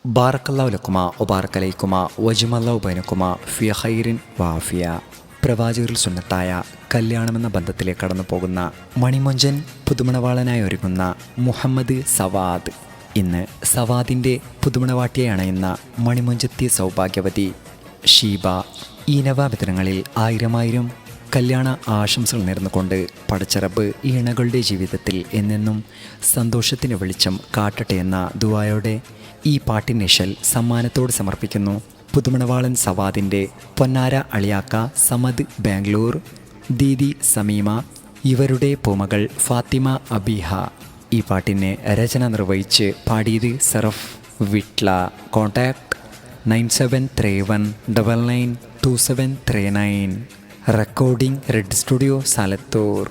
ബാറക്കല്ലാഹു ലക്കുമാ ഒബാറക്കലൈക്കുമാ വജുമല്ലാഹു ബൈനക്കുമാ ഫി ഖൈറിൻ വാഫിയ. പ്രവാചകരിൽ സുന്നത്തായ കല്യാണമെന്ന ബന്ധത്തിലേക്ക് കടന്നു പോകുന്ന മണിമൊഞ്ചൻ പുതുമണവാളനായി ഒരുങ്ങുന്ന മുഹമ്മദ് സവാദ്. ഇന്ന് സവാദിൻ്റെ പുതുമണവാട്ടിയെ അണയുന്ന മണിമൊഞ്ചത്തി സൗഭാഗ്യവതി ഷീബ. ഈ നവാബിതനങ്ങളിൽ ആയിരം കല്യാണ ആശംസകൾ നേർന്നുകൊണ്ട് പടച്ചറബ് ഈ ഇണകളുടെ ജീവിതത്തിൽ എന്നെന്നും സന്തോഷത്തിന് വെളിച്ചം കാട്ടട്ടെ എന്ന ദുആയോടെ ഈ പാട്ടിനിശൽ സമ്മാനത്തോട് സമർപ്പിക്കുന്നു. പുതുമണവാളൻ സവാദിൻ്റെ പൊന്നാര അളിയാക്ക സമദ് ബാംഗ്ലൂർ, ദീദി സമീമ, ഇവരുടെ പൂമകൾ ഫാത്തിമ അബീഹ. ഈ പാട്ടിനെ രചന നിർവഹിച്ച് പാടിയത് Saraf Vitla. Contact 9731992739. Recording red studio Salathur.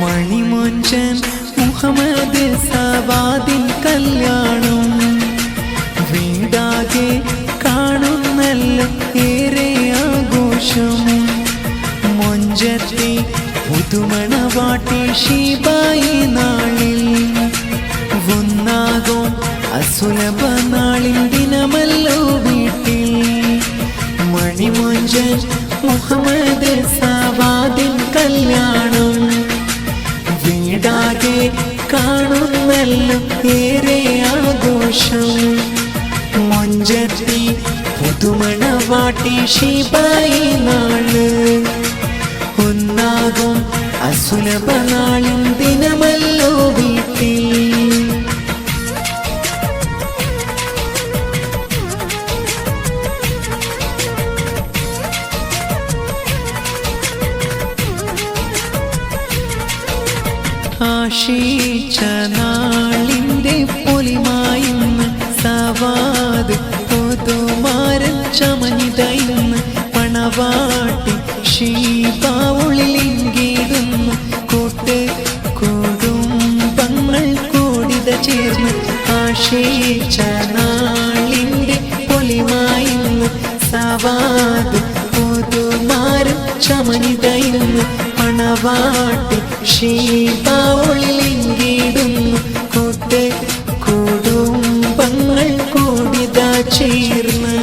മണിമൊഞ്ചൻ മുഹമ്മദ് സവാദിൻ കല്യാണം വീടാകെ കാണുന്നല്ലോ ഏറെ ആഘോഷം. മൊഞ്ചത്തെ പുതുമണവാട്ടി ഷീബായി നാളിൽ ഒന്നാകും അസുലഭ നാളിൻ ദിനമല്ലോ വീട്ടിൽ. മണിമൊഞ്ചൻ മുഹമ്മദ് സവാദിൻ കല്യാണം വീടാകെ കാണുന്നല്ലോ ഏറെ ആഘോഷം. മൊഞ്ചത്തി പുതുമണവാട്ടി ഷീബായി നാള് ഒന്നാകും അസുലഭ നാളിൻ ദിനമല്ലോ വീട്ടിൽ. ആശിച്ച നാളിൻ്റെ പൊലിമായിന്ന് സവാദ് പുതുമാരൻ ചമഞ്ഞിതയിന്ന് പണവാട്ടി ഷീബ ഉള്ളിലിങ്കിടുന്നു. കൂട്ട് കുടുംബങ്ങൾ കൂടിത ചേർന്ന് ആശിച്ച നാളിൻ്റെ പൊലിമായിന്ന് സവാദ് പുതുമാരൻ ചമഞ്ഞിതയിന്ന് പണവാട്ടി ഷീബ ഉള്ളിലിങ്കിടുന്നു. കൂട്ട് കുടുംബങ്ങൾ കൂടിത ചേർന്ന്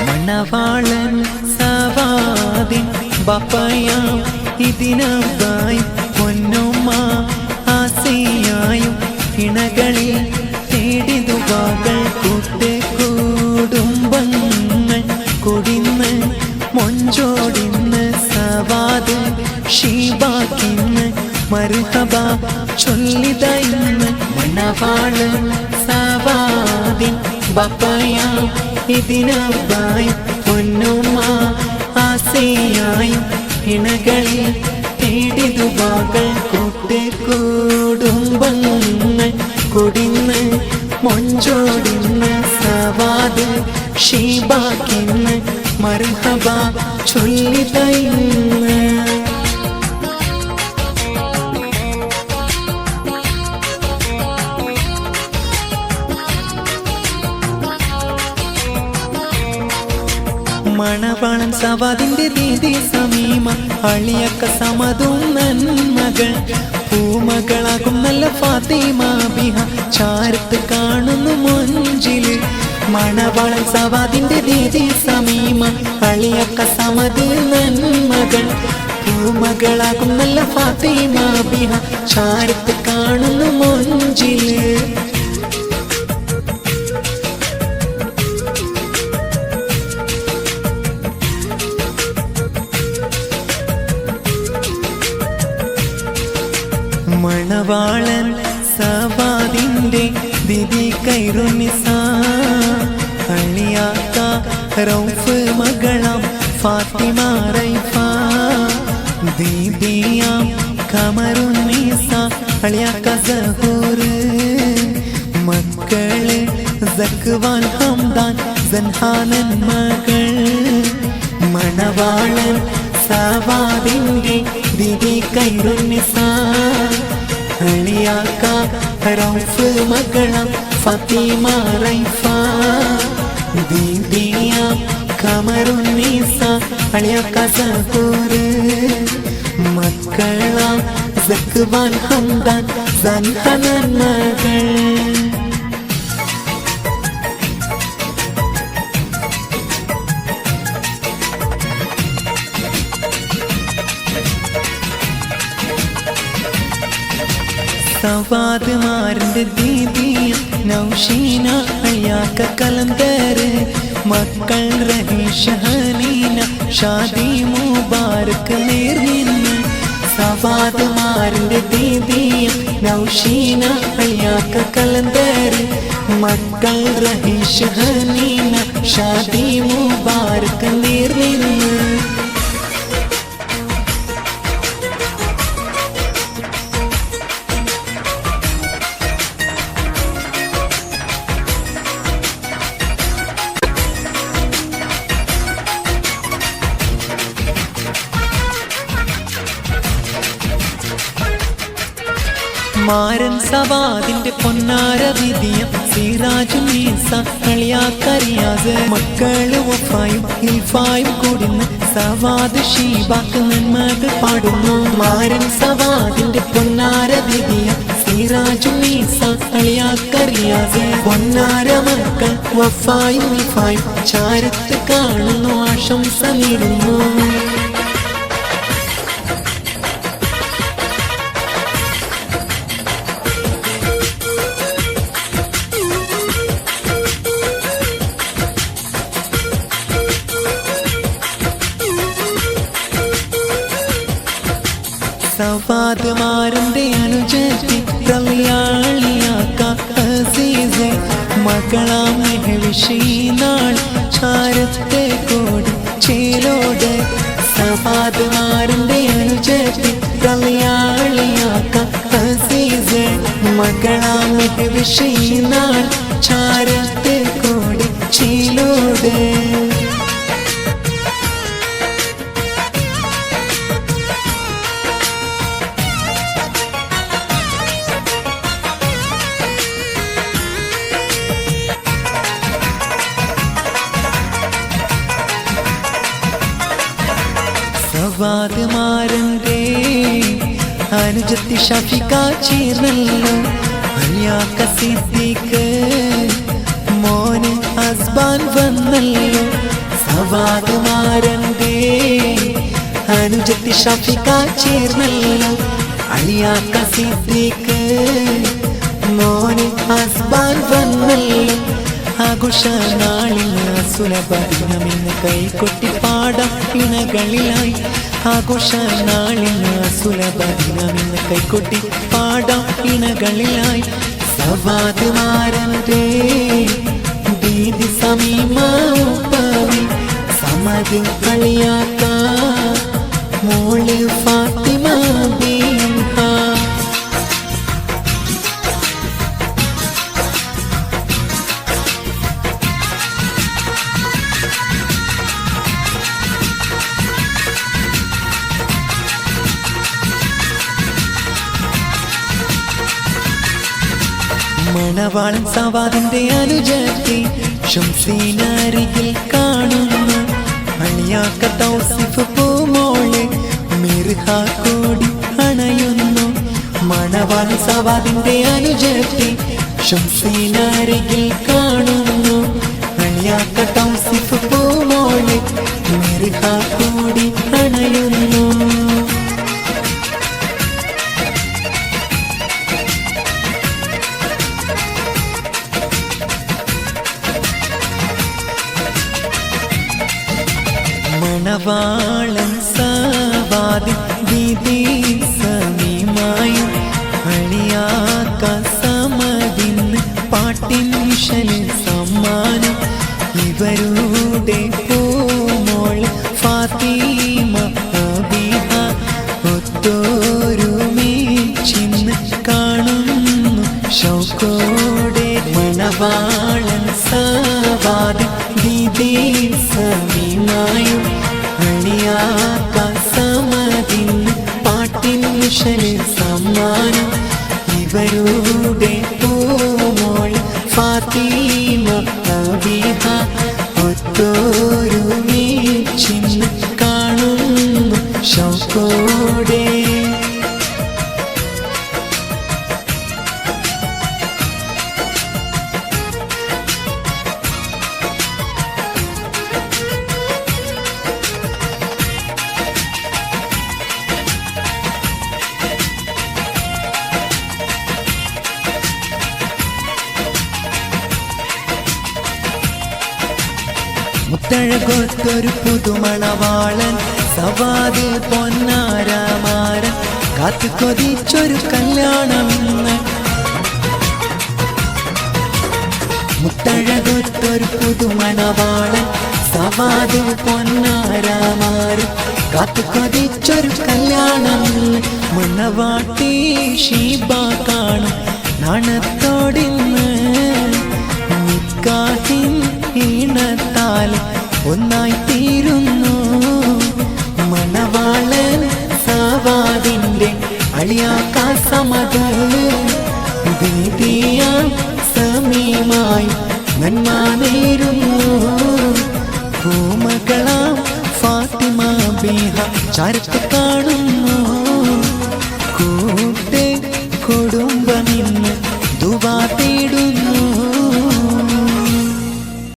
മണവാളൻ സവാദിൻ ബപ്പയാം ഇതിനായി പൊന്നുമ്മ ആസയായും ഇണകളിൽ തേടിതുവാകൾ. കൂട്ട് കുടുംബങ്ങൾ കൊടിന്ന് മൊഞ്ചോടിന്ന് സവാദ് ഷീബാക്കിന്ന് മർഹബ ചൊല്ലിതയിന്ന്. മണവാളൻ സവാദിൻ ബപ്പയാം ഇതിനായി പൊന്നുമ്മ ആസയായും ഇണകളിൽ തേടിതുവാകൾ. കൂട്ട് കുടുംബങ്ങൾ കൊടിന്ന് മൊഞ്ചോടിന്ന് സവാദ് ഷീബാക്കിന്ന് മർഹബ ചൊല്ലിതയിന്ന്. മണവാളൻ സവാദിന്റെ ദീദി സമീമ അളിയക്ക സമതും നന്മകൾ പൂമകളാകും നല്ല ഫാത്തിമ ബിഹ ചാരത്ത് കാണുന്നു മൊഞ്ചില്. മണവാളൻ സവാദിന്റെ ദീദി സമീമ അളിയക്ക സമത് നന്മകൾ പൂമകളാകും നല്ല ഫാത്തിമ ബിഹ ചാരത്ത് കാണുന്നു മൊഞ്ചില്. മണവാളൻ സവാദിന്റെ ദിദി ഖൈറുന്നിസ അളിയാക്ക റൗഫ് മകളാം ഫാത്തിമ റൈഫ ദീദിയാം ഖമറുന്നിസ അളിയാക്ക സഹൂർ മക്കള് സക്വാൻ ഹംദാൻ സൻഹാനൻ മകൾ മണവാളൻ സവാദിന്റെ ദിദി ഖൈറുന്നിസ അളിയാക്ക റൗഫ് മകളാം ഫാത്തിമ റൈഫ ദീദിയാം ഖമറുന്നിസ അളിയാക്ക സഹൂർ മക്കളാം സക്വാൻ ഹംദാൻ സൻഹാനൻ മകൾ സവാദ്മാരുടെ ദീദിയ നൗഷീന അളിയാക്ക കലന്തർ മക്കൾ റഹീഷ ഹനീന ഷാദി മുബാരക് നേർനിന്ന് സവാദ്മാരുടെ ദീദിയ നൗഷീന അളിയാക്ക കലന്തർ മക്കൾ റഹീഷ ഹനീന ഷാദി മുബാരക് നേർനിന്ന് മാരൻ സവാദിന്റെ പൊന്നാര വിധിയ സിറാജുന്നീസ അളിയാക്കരിയാസ് മക്കള് വഫായും ഹിൽഫായും കൂടുന്ന സവാദ് ഷീബാക്ക് നന്മകൾ പാടുന്നു മാരൻ സവാദിന്റെ പൊന്നാര വിധിയ സിറാജുന്നീസ അളിയാക്കരിയാസ് പൊന്നാര മക്കൾ വഫായും ഹിൽഫായും ചാരത്ത് കാണുന്നു ആശംസ നേടുന്നു സവാദ്മാരുടെ അനുജത്തി റളിയാളിയാക്ക അസീസെ മകളാം മെഹവിഷീനാൾ ചാരത്തെ കോടി ചേലോട് സവാദ്മാരുടെ അനുജത്തി റളിയാളിയാക്ക അസീസെ മകളാം മെഹവിഷീനാൾ ചാരത്തെ കോടി ചേലോട് സവാദ്മാരന്റെ അനുജത്തി ഷഫിക ചേർന്നല്ലോ അളിയാക്ക സിദ്ദീഖ് മോന് ഹസ്ബാൻ വന്നല്ലോ സവാദ്മാരന്റെ അനുജത്തി ഷഫിക ചേർന്നല്ലോ അളിയാക്ക സിദ്ദീഖ് മോന് ഹസ്ബാൻ വന്നല്ലോ ആഘോഷ നാളിൽ സുലഭദിനമെന്ന് കൈകൊട്ടി പാടാം ഇണകളിലായി ആഘോഷ നാളിൽ സുലഭദിനമെന്ന് കൈകൊട്ടി പാടാം ഇണകളിലായി സവാദ്മാരന്റെ ദീദി സമീമ ഉപ്പവി സമത് അളിയാക്ക മോള് ഫാത്തിമ ബീഹ മണവാളൻ സവാദിന്റെ അനുജത്തി ഷംസീനരികിൽ കാണുന്നു അളിയാക്ക തൗസിഫ് പൂമോള് മിർഹ കൂടി അണയുന്നു മണവാളൻ സവാദിന്റെ അനുജത്തി ഷംസീനരികിൽ കാണുന്നു അളിയാക്ക തൗസിഫ് പൂമോള് മിർഹ കൂടി അണയുന്നു മണവാളൻ സവാദി ദീദി സമീമായും സമതിന്ന് പാട്ടിൻഷന് സമ്മാനം ഇവരുടെ പൂമോൾ ഫാത്തിമ അബിഹ ഒത്തൊരുമിച്ചിന്ന് കാണുന്നു ഷൗക്കോടെ മണവാളൻ സവാദ് ദീദി സമീമായും അണിയാക്ക സമതിന്ന് പാട്ടിൻഷന് സമ്മാനം ഇവരുടെ പൂമോൾ ഫാത്തിമ അബിഹ ഒത്തൊരുമിച്ചിന്ന് കാണുന്നു ഷൗക്കോടെ മുത്തഴകൊത്തൊരു പുതുമണവാളൻ സവാദ് പൊന്നാരമാരൻ കാത്തു കൊതിച്ചൊരു കല്യാണമിന്ന് മുത്തഴകൊത്തൊരു പുതുമണവാളൻ സവാദ് പൊന്നാരമാരൻ കാത്തു കൊതിച്ചൊരു കല്യാണമിന്ന് മണവാട്ടി ഷീബ കാണും നാണത്തോടിന്ന് നിക്കാഹിൻ ഈണത്താൽ ഒന്നായി തീരുന്നു മണവാളൻ സവാദിന്റെ അളിയാക്ക സമത് ദീദിയ സമീമായി നന്മ നേരുന്നു പൂമകളാം ഫാത്തിമ ബീഹ ചാരത്ത് കാണുന്നു കൂട്ട് കുടുംബമിന്ന് ദുവാ